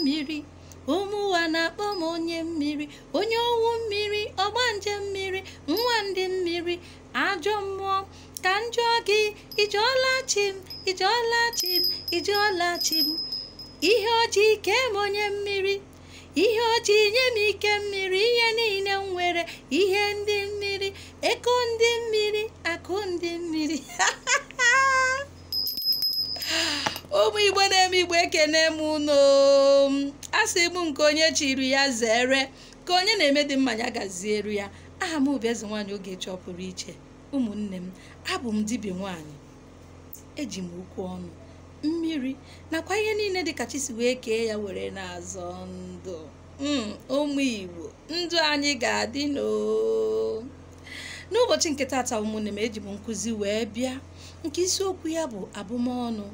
mmiri ụmụ ụwa na-akpọ m onye mmiri, onye owu mmiri, ọgbanje mmiri, nwa ndị mmiri, ajọ mmụọ ka njọ gị, ijeọla chi m, ijeọla chi m, ijeọla chi m. Ihe ojii kee m onye mmiri, ihe ojii nye m ike mmiri, ihe niile m nwere, ihe ndị mmiri, eko ndị mmiri, akụ ndị mmiri. Ụmụ Igbo na-eme Igbo ekene m unu. Asị m nke onye chiri ya zere, ka onye na-eme dị mma ya gaziere ya. Aha m bụ Eze Nwanyị Ogechi pụrụ iche. Ụmụnne m, abụ m dibịa nwanyị, eji m okwu ọnụ, mmiri nakwa ihe niile dị ka chi si wee kee ya were na-azọ ndụ. Ụmụ Igbo, ndụ anyị ga-adị n'ụbọchị nke taata. Ụmụnne m, eji m nkụzi wee bịa, nke isiokwu ya bụ abụmọnụ.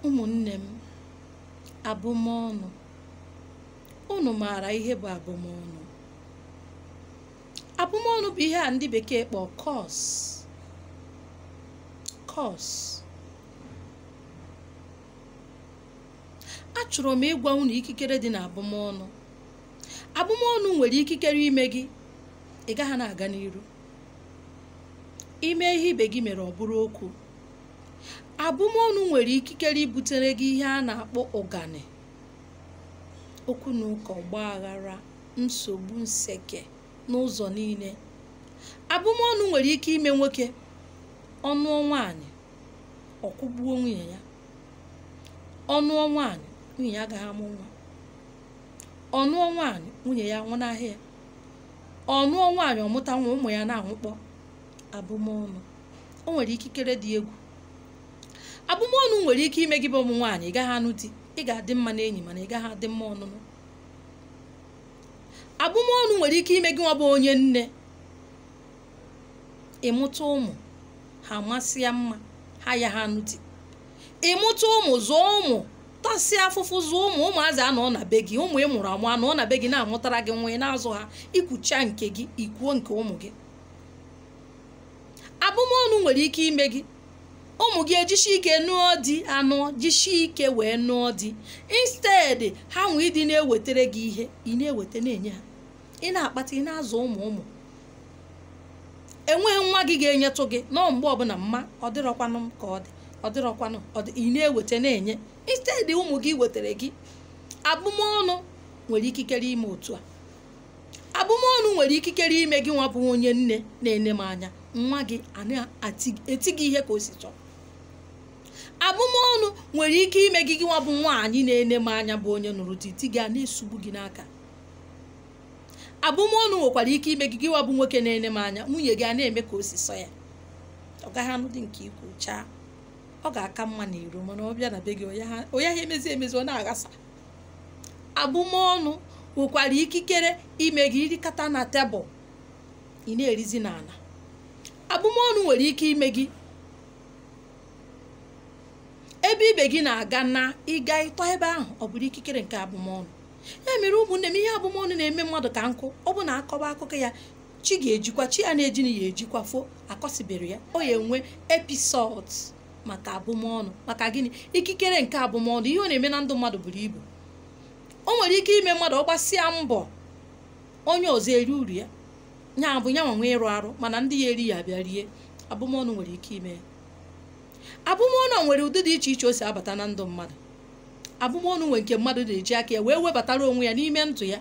Ụmụnne m, abụmọnụ, unu maara ihe bụ abụmọnụ? Abụmọnụ bụ ihe a ndị bekee kpọ curse. Achọrọ m ịgwa unu ikikere dị na abụmọnụ. Abụmọnụ nwere ikikere ime gị ị gaghị na-aga n'iru, ime ihe ibe gị mere ọ bụrụ okwu. Abụmọnụ nwere ikikere ibutere gị ihe a na-akpọ ụgani, okwu na ụka, ọgba aghara, nsogbu, nseke n'ụzọ niile. Abụmọnụ nwere ike ime nwoke ọnụọ nwaanyị ọkwụgbuo nwunye ya, ọnụọ nwaanyị nwunye ya agaghị amụ nwa, ọnụọ nwaanyị nwunye ya nwụnahịa, ọnụọ nwaanyị ọmụta nwa ụmụ ya na-anwụkpọ. Abụmọnụ o nwere ikikere dị egwu. Abụmọnụ nwere ike ime gị bụ ụmụ nwaanyị ị gaghị anụ di, ị ga-adị mma n'enyi mana ị gaghị adị mma ọnụnụ. Abụmọnụ nwere ike ime gị nwa bụ onye nne, ịmụta ụmụ ha amasị ya mma, ha ya ha anụ di. Ịmụta ụmụ, zụọ ụmụ, tasịa afụfụ, zụọ ụmụ, ụmụazị anọ na be gị, ụmụ ị mụrụ amụ anọ na be gị na-amụtara gị nwa, ị na-azụ ha, ikwucha nke gị, ikwuo nke ụmụ gị. Abụmọnụ nwere ike ime gị ụmụ gị ejishi ike nụọ di anọ, jishi ike wee nụọ di, instead ha nwee ịdị na-ewetara gị ihe, ị na-eweta na-enye ha, ị na-akpata, ị na-azụ ụmụ. Enweghị nwa gị ga-enyetụ gị nọọ mgbe ọbụla mma ọ dịrọkwanụ ka ọ dị, ọ dịrọkwanụ ị na-eweta na-enye, instead ụmụ gị wetara gị. Abụmọnụ nwere ikikere ime otu a. Abụmọnụ nwere ikikere ime gị nwa bụ onye nne na-ene m anya, nwa gị eti gị ihe ka o si chọọ. Abụmọnụ nwere ike ime gị nwa bụ nwaanyị na-ene m anya bụ onye nụrụ di gị a na-esugbu gị n'aka. Abụmọnụ nwekwara ike ime gị nwa bụ nwoke na-ene m anya, nwunye gị a na-eme ka o si sọ ya, ọ gaghị anụ dị nke ikwu chaa, ọ ga-aka mma n'iro, mana ọ bịa na be gị ọ ya ha emezi ọ na-aghasa. Abụmọnụ nwekwara ikikere ime gị irikata na tebụl, ị na-erizi n'ala. Abụmọnụ nwere ike ime gị ebe ibe gị na-aga na ịga ịtọ ebe ahụ, ọ bụrụ ikikere nke abụmọnụ. Ya mere ụmụnne m, ihe abụmọnụ na-eme mmadụ ka nkụ. Ọ bụ na akọba akụkọ ya, chi ga-ejikwa, chi ya na-ejini ya ejikwa fo akọsibere ya, o ya enwe episodes maka abụmọnụ. Maka gịnị? Ikikere nke abụmọnụ, ihe ọ na-eme na ndụ mmadụ buru ibu. O nwere ike ime mmadụ ọ gbasịa mbọ, onye ọzọ eri uru ya, nya bụ ya nwa ịrụ arụ, mana ndị ya eri ya bịa rie. Abụmọnụ nwere ike ime ya. Abụmọnụ nwere ụdị dị iche iche o si abata na ndụ mmadụ. Abụmọnụ nwere nke mmadụ na-eji aka ya wee webatara onwe ya n'ime ndụ ya.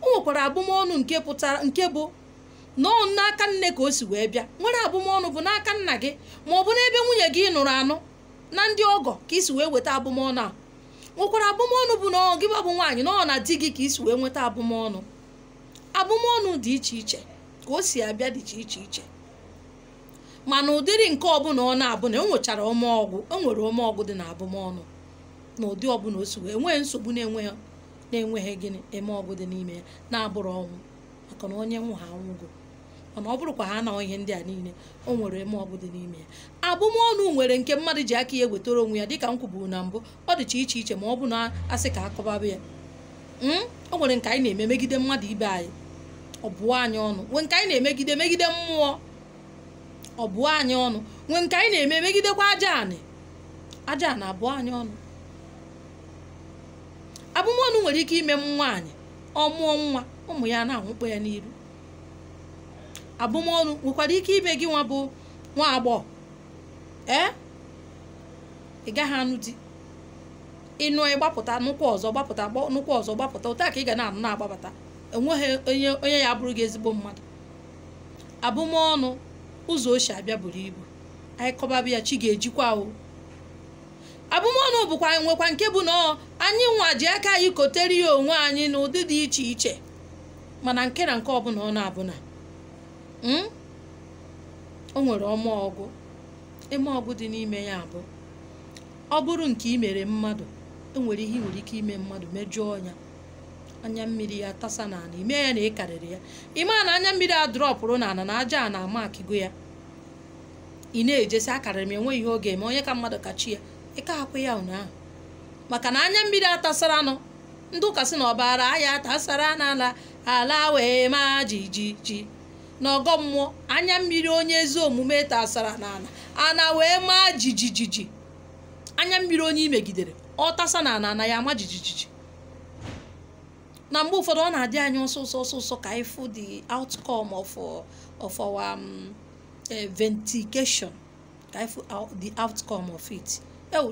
O nwekwara abụmọnụ nke pụtara nke bụ nọọ n'aka nne ka o si wee bịa. Nwere abụmọnụ bụ n'aka nna gị, ma ọ bụ n'ebe nwunye gị nụrụ anụ na ndị ọgọ ka isi wee weta abụmọnụ a. Nwekwara abụmọnụ bụ na gị bụ nwaanyị nọọ na di gị ka isi wee nweta abụmọnụ. Abụmọnụ dị iche iche ka o si abịa dị iche iche, mana ụdịrị nke ọbụla ọ na-abụ na o nwechara ọmọọgwụ, o nwere ọmọọgwụ dị na abụmọnụ na ụdị ọbụla o si wee nwee nsogbu na-enweghị gịnị eme ọgwụ dị n'ime ya, na-abụrụ ọnwụ, maka na onye nwụ ha anwụgo. Mana ọ bụrụkwa ha na ihe ndị a niile, o nwere eme ọgwụ dị n'ime ya. Abụmọnụ nwere nke mmadụ ji aka ya ewetara onwe ya, dịka m kwuburu na mbụ, ọ dịcha iche iche, ma ọ bụ na asị ka akọbaba ya. O nwere nke anyị na-eme megide mmadụ ibe anyị, ọ bụọ anyị ọnụ. Nwee nke anyị na-emegide megide mmụọ, ọ bụọ anyị ọnụ. Nwee nke anyị na-eme megidekwa aja anị abụọ anyị ọnụ. abụmọnụ nwere ike ime nwaanyị ọ mụọ nwa ụmụ ya na-anwụkpọ ya n'iru. Abụmọnụ nwekwara ike ime gị nwa bụ nwa agbọghọ ị gaghị anụ di, ịnụ ịgbapụta nụkwa ọzọ gbapụta nụkwa ọzọ gbapụta, ụta ka ị ga na-anụ na-agbapụta, enweghị onye ya bụrụ gị ezigbo mmadụ. Abụmọnụ ụzọ o si abịa buru ibu, anyị kọbabụ ya chi ga-ejikwa o. Abụmọnụ bụkwa nwekwa nke bụ na anyị nwa ji aka anyị kotere ya onwe anyị n'ụdị dị iche iche, mana nke na nke ọbụla ọ na-abụna o nwere ọmụọgụ. Ọgụ dị n'ime ya bụ ọ bụrụ nke i mere mmadụ, enwere ihe nwere ike ime mmadụ mejọọ ya, anya mmiri ya tasa n'ala, ime ya na ịkarịrị ya, ime na anya mmiri a drọpụrụ n'ala na aja a na-ama akigo ya, ị na-ejesi akarịrị m enweghị ihe oge eme, onye ka mmadụ kachi ya ịka akwụ ya ụnyaahụ, maka na anya mmiri atasara nụ ndị ụka sị na ọbara aya tasara n'ala ala wee ma jijiji na ọgọ mmụọ. Anya mmiri onye ezi omume tasara n'ala ana wee ma jijijiji. Anya mmiri onye imegidere ọ tasa na ana ya ama jijijiji. Na mgbe ụfọdụ ọ na-adị anyị ọsọsọ ka anyị fụ the outcome of our vindication, ka anyị fụ the outcome of it.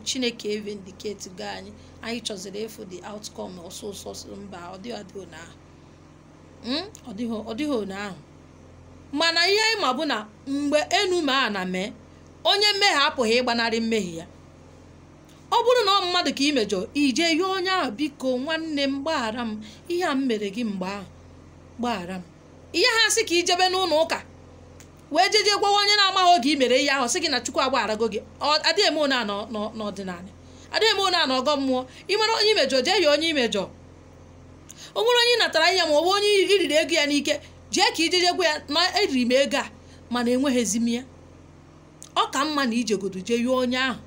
Chineke vindicate go anyị chọziri efu the outcome ọsọsọ mba ọ dịghị ụnyaahụ. Mana ihe anyị ma bụ na mgbe enu ma a na mee, onye mmehie apụghị ịgbanarị mmehie ya. Ọ bụrụ na ọ mmadụ ka imejọ, ije yọọ onye ahụ, biko nwanne m gbaghara m ihe a m mere gị mgbe ahụ, gbaghara m. Ihe ha sị ka ijebe n'ụlọ ụka wee jeje gwawa onye na-amaghị oge i mere ihe ahụ, sị gị na Chukwu agbagharago gị. Adịghị eme one a n'ọdịnala, adịghị eme one a n'ọgọ mmụọ. Ị mara onye imejọ, jee ya onye imejọ. O nwere onye natara ihe ma ọ bụ onye iriri ego ya n'ike, jee ka ijeje gwa ya na eriri m ego a mana enweghịzi m ya. Ọ ka mma na ijegodo jee yọọ onye ahụ,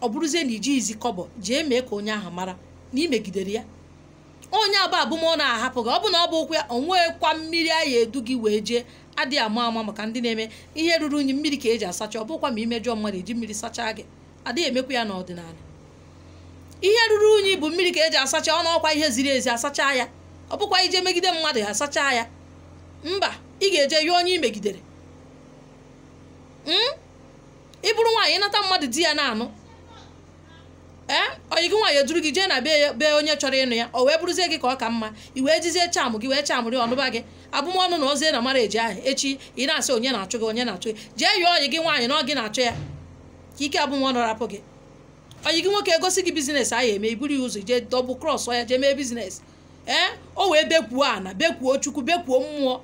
ọ bụrụzie na iji izi kọbọ, jee mee ka onye ahụ mara na imegidere ya. Onye abụ abụmọnụ ahapụ gị, ọ bụ na ọ bụ ụkwụ ya, o nweekwa mmiri a ya edu gị wee jee. Adịghị ama maka ndị na-eme ihe ruru unyi mmiri ka eji asacha, ọ bụkwa ma imejọ mmadụ eji mmiri sachaa gị, adịghị emekwa ya n'ọdịnala. Ihe ruru unyi bụ mmiri ka eji asacha, ọ na ọkwa ihe ziri ezi asacha ya, ọ bụkwa ije megide mmadụ ya asacha ya. Mba, ị ga-eje yọọ onye imegidere. Ị bụrụ nwaanyị nata mmadụ di ya na-anụ, onye gị nwaanyị eduru gị jee na be onye chọrọ ịnụ ya, o wee bụrụzie gị ka ọ ka mma, i wee jizie chamụ gị wee chamụrị ọnụba gị. Abụmọnụ na ozie na mara eji ahụ, echi ị na-asị onye na-achụ gị, onye na-achụ gị, jee yọọ onye gị nwaanyị na ọ gị na-achụ ya ka ike abụmọnụ rapụ gị. Onye gị nwoke egosi gị bizines ahụ eme, iburu ya ụzọ jee dọbụ krọs ya jee mee bizines. O wee bekwuo ana, bekwuo Chukwu, bekwuo mmụọ,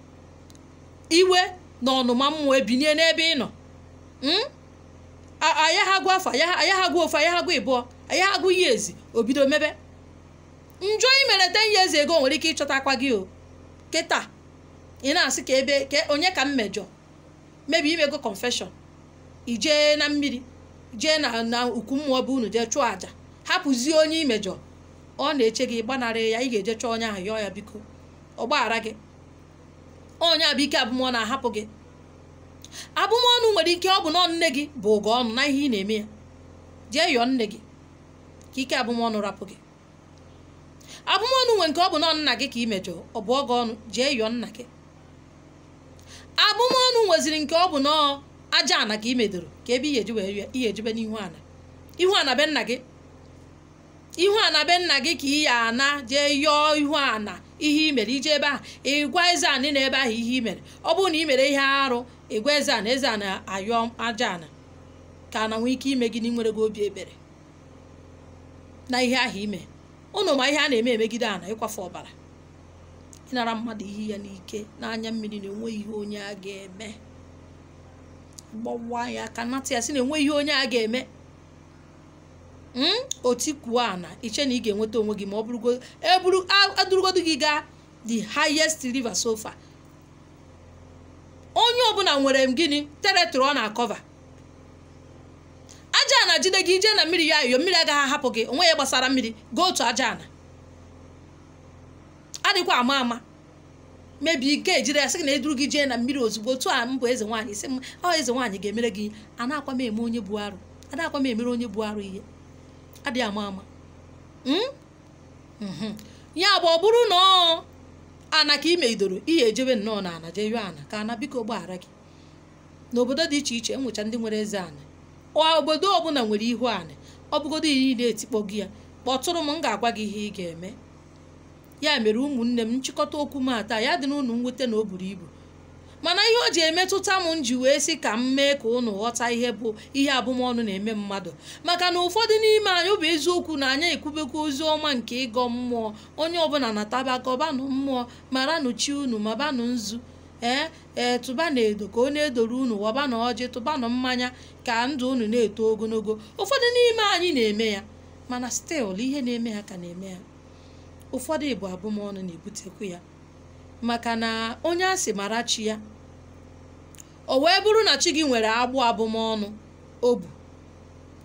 iwe na ọnụma mmụọ ebinye n'ebe ị nọ. Aya ha gụ afọ, aya ha gụ ofe, aya ha gụ ịbụọ, aya ha gụ ihe ezi, obido mebe njọ imere 10 years ago nwere ike ịchọtakwa gị o. Kịta ị na-asị ka ebe ka onye ka m mejọ, mebi imego confession, ijee na mmiri, jee na ukwu mmụọ bụ unu jee chụọ aja, hapụzie onye imejọ. Ọ na-eche gị gbanarị ya, ị ga-eje chọọ onye ahụ yọọ ya biko ọ gbaghara gị. Onye abụ ike abụmọnụ na-ahapụ gị. Abụmọnụ nwere ike ọ bụ na nne gị bụ ụgọ ọnụ na ihe ị na-eme ya, jee yọọ nne gị ka ike abụmọnụ rapụ gị. Abụmọnụ nwere nke ọ bụ na nna gị ka imejọ, ọ bụ ọgọ ọnụ, jee yọọ nna gị. Abụmọnụ nweziri nke ọ bụ na aja ana ka imedoro, ka ebe ihe eji wee ihe ejebe n'ihu ana, ihu ana be nna gị, ihu ana be nna gị ka ihe ana jee yọọ ihu ana ihe i mere. Ije ebe ahụ ịgwa eze ana na ebe ahụ ihe i mere. Ọ bụrụ na i mere ihe arụ, ịgwa eze ana ayọ aja ana ka ana nwee ike ime gị na nwere gị obi ebere na ihe ahụ ime. Ụnụ ma ihe a na-eme emegide ana, ịkwafe ọbara, ịnara mmadụ ihe ya n'ike n'anya mmiri, na enwe ihe onye a ga-eme. Gbawa ya ka nata ya sị na enwe ihe onye a ga-eme. Otikuo ana iche na ị ga-enweta onwe gị ma ọ bụrụgo adurugodu gị gaa the highest river so far. Onye ọbụla nwere gịnị territory ọ na-akọva. Aja ana jide gị ije na mmiri ya iyo, mmiri agaghị ahapụ gị, onwe ya gbasara mmiri go otu aja ana. Adịkwa ama mebi ike ejire ya sị gị na eduru gị jee na mmiri ozugbo. Otu a mbụ eze nwaanyị sị m eze nwaanyị ga-emere gị, a na-akwa m eme onye bụ arụ, a na-akwa m emere onye bụ arụ ihe. Adị ama ya bụ ọ bụrụ na ana ka ime idoro ihe ejebe nnọọ na ana jee yụọ ana ka ana biko gbaghara gị. N'obodo dị iche iche enwecha ndị nwere eze ana, obodo ọbụla nwere ihu ana, ọ bụgodo iyi na-etikpọ gị ya kpọtụrụ m ga-agwa gị ihe ị ga-eme. Ya mere ụmụnne m, nchịkọta okwu m taa ya dị n'ụnụ mwute na o buru ibu, mana ihe o ji emetụta m nji wee sị ka m mee ka ụnụ ghọta ihe bụ ihe abụmọnụ na-eme mmadụ, maka na ụfọdụ n'ime anyị ọ bụ eziokwu na anyị ekwubekwa ozi ọma nke ịgọ mmụọ. Onye ọbụla na-ataba gọbanụ mmụọ, maranụ chi unu, mabanụ nzu, tụba na edo ka ọ na-edoro unu, wabanụ ọjị, tụbanụ mmanya ka ndụ unu na-eto ogologo. Ụfọdụ n'ime anyị na-eme ya, mana stil ihe na-eme ha ka na-eme ya. Ụfọdụ bụ abụmọnụ na-ebutekwu ya, maka na onye asị mara chi ya, o wee bụrụ na chi gị nwere agbụ abụmọnụ o bu,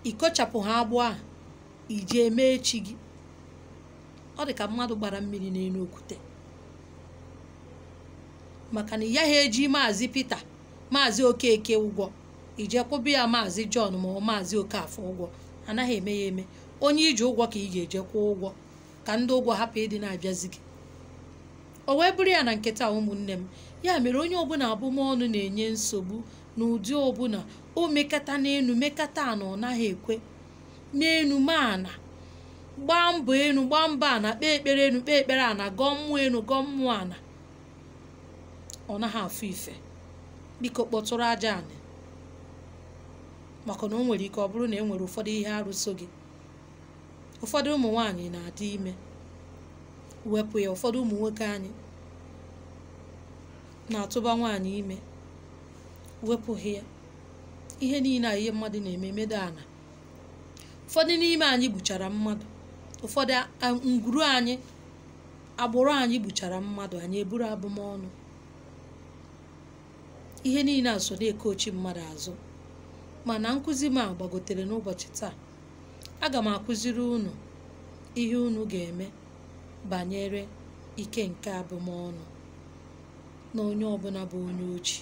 ikochapụ ha agbụ a iji emee chi gị. Ọ dị ka mmadụ gbara mmiri n'elu okwute, maka na ya ha eji maazị Pita, maazị Okeke ụgwọ, ije kwụbụ ya maazị Jọn ma ọ maazị Okafọ ụgwọ. Anaghị eme ya eme. Onye iji ụgwọ ka ị ga-eje kwụọ ụgwọ, ka ndị ụgwọ hapụ ịdị na-abịazi gị. O wee bụrụ ya na nketa ụmụnne m, ya mere onye ọbụla abụmọnụ na-enye nsogbu n'ụdị ọbụla, o mekata n'enu mekata ana, ọ naghị ekwe n'enu ma ana, gbaa mbọ enu gbaa mbọ ana, kpee ekpere enu kpee ekpere ana, gọọ mmụọ enu gọọ mmụọ ana, ọ naghị afụ ife. Biko kpọtụrụ aja ana, maka na o nwere ike ọ bụrụ na e nwere ụfọdụ ihe arụso gị. Ụfọdụ ụmụ nwaanyị na-adị ime, wepụ ya. Ụfọdụ ụmụ nwoke anyị na-atụba nwaanyị ime, wepụghị ya. Ihe niile a ihe mmadụ na-eme emedo ana. Ụfọdụ n'ime anyị gbuchara mmadụ, ụfọdụ ngwuru anyị, agbụrụ anyị gbuchara mmadụ, anyị eburu abụmọnụ. Ihe niile a so na-ekochi mmadụ azụ, mana nkụzi m a gbagotere n'ụbọchị taa. Aga m akụziri unu ihe unu ga-eme banyere ike nke abụmọnụ na onye ọbụla bụ onye ochi.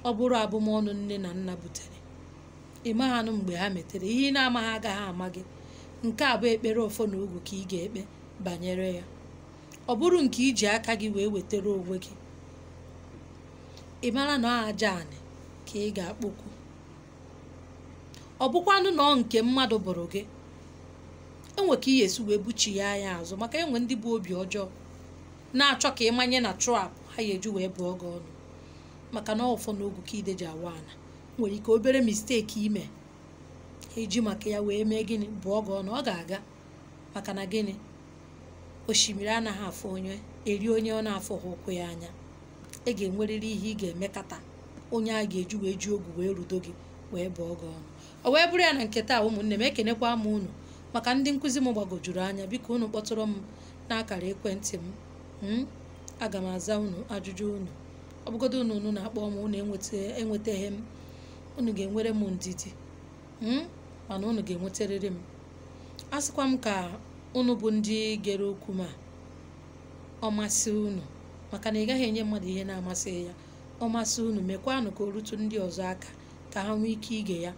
Ọ bụrụ abụmọnụ nne na nna butere, ịmaghanụ mgbe ha metere ihe ị na-amaghị, agaghị ama gị. Nke a bụ ekpere ọfọ na ogu ka ị ga-ekpe banyere ya. Ọ bụrụ nke iji aka gị wee wetara onwe gị, ị mara na aja anị ka ị ga-akpọkwu. Ọ bụkwanụ na ọ nke mmadụ bụrụ gị, enwe ka ị esi wee buchi ya anya azụ, maka enwe ndị bụ obi ọjọọ na-achọ ka ịmanye na trap ha ya eju wee bụọ gị ọnụ, maka na ọfọ n'ogu ka ideji awa ana. Nwere ike obere misteki ime eji maka ya wee mee gịnị, bụọ gị ọnụ. Ọ ga-aga, maka na gịnị, osimiri anaghị afọ onye eri onye ọ na-afọghị ụkwụ ya anya. Ị ga-enwerịrị ihe ị ga-emekata onye a ga-eju wee ji ogu wee rudo gị wee bụọ gị ọnụ. O wee bụrụ ya na nketa ụmụnne m, ekenekwa m unu maka ndị nkụzi m gbagojuru anya. Biko unu kpọtụrụ m n'akara ekwentị m, aga m aza unu ajụjụ unu. Ọ bụgodo unu na-akpọ m unu enwetaghị m, unu ga-enwere m ndidi, mana unu ga-enwetarịrị m. A sịkwa m ka unu bụ ndị gere okwu ma ọ masị unu, maka na ị gaghị enye mmadụ ihe na-amasịghị ya. Ọ masị unu, mekwanụ ka o rutu ndị ọzọ aka, ka ha nwee ike ige ya,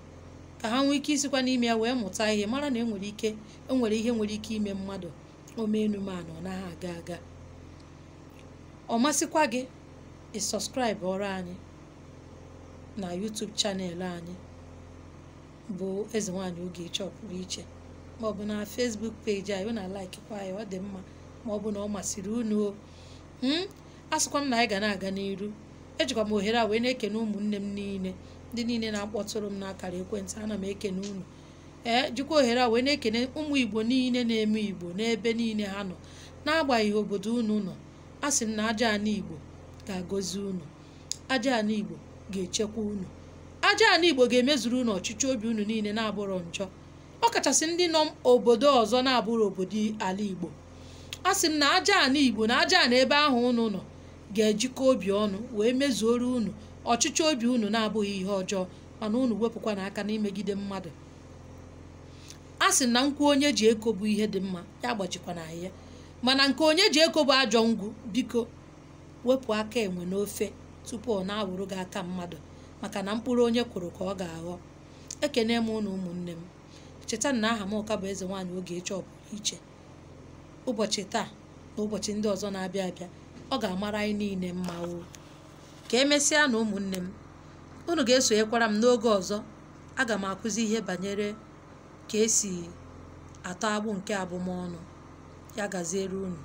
ka ha nwee ike isikwa n'ime ya wee mụta ihe, mara na enwere ihe nwere ike ime mmadụ omenu ma na ọ naghị aga aga. Ọ masịkwa gị, ị sọskraịbụ ọrụ anyị na YouTube chanel anyị bụ Eze Nwanyị Ogechi Ọpụrụ Iche, maọbụ na Facebook peji anyị. Na laikikwa ya, ọ dị mma. Maọbụ na ọ masịrị unu, asịkwa m na anyị ga na-aga n'iru. Ejikwa m ohere a wee na-ekene ụmụnne m niile, ndị niile na-akpọtụrụ m n'akara ekwentị. Ana m ekene unu. Jikwa ohere a wee na-ekene ụmụ Igbo niile na-eme Igbo n'ebe niile ha nọ, n'agbanyeghị obodo unu nọ. Asị m na aja ana Igbo ga-agọzi unu, aja ana Igbo ga-echekwa unu, aja ana Igbo ga-emezuru unu ọchịchị obi unu niile na-abụrọ njọ, ọ kachasị ndị nọ obodo ọzọ na-abụrụ obodo ala Igbo. Asị m na aja ana Igbo na aja ana ebe ahụ unu nọ ga-ejikọ obi ọnụ wee mezuoro unu ọchịchị obi unu na-abụghị ihe ọjọọ, mana unu wepụkwa n'aka n'imegide mmadụ. Asị na nkwu onye ji eko bụ ihe dị mma, ya gbajikwa na ahịa, mana nke onye ji eko bụ ajọ ngwu. Biko wepụ aka enwe n'ofe tupu ọ na-awụrụ gị aka mmadụ, maka na mkpụrụ onye kụrụ ka ọ ga-aghọ. Ekene m unu ụmụnne m. Cheta na aha m ka bụ Eze Nwanyị Ogechi Ọpụrụ Iche. ụbọchị taa na ụbọchị ndị ọzọ na-abịa abịa, ọ ga-amara anyị niile mma. O ka emesịa na ụmụnne m, unu ga-esonyekwara m n'oge ọzọ. Aga m akụzi ihe banyere ka esi atọ agbụ nke abụmọnụ. Ya gaziere unu.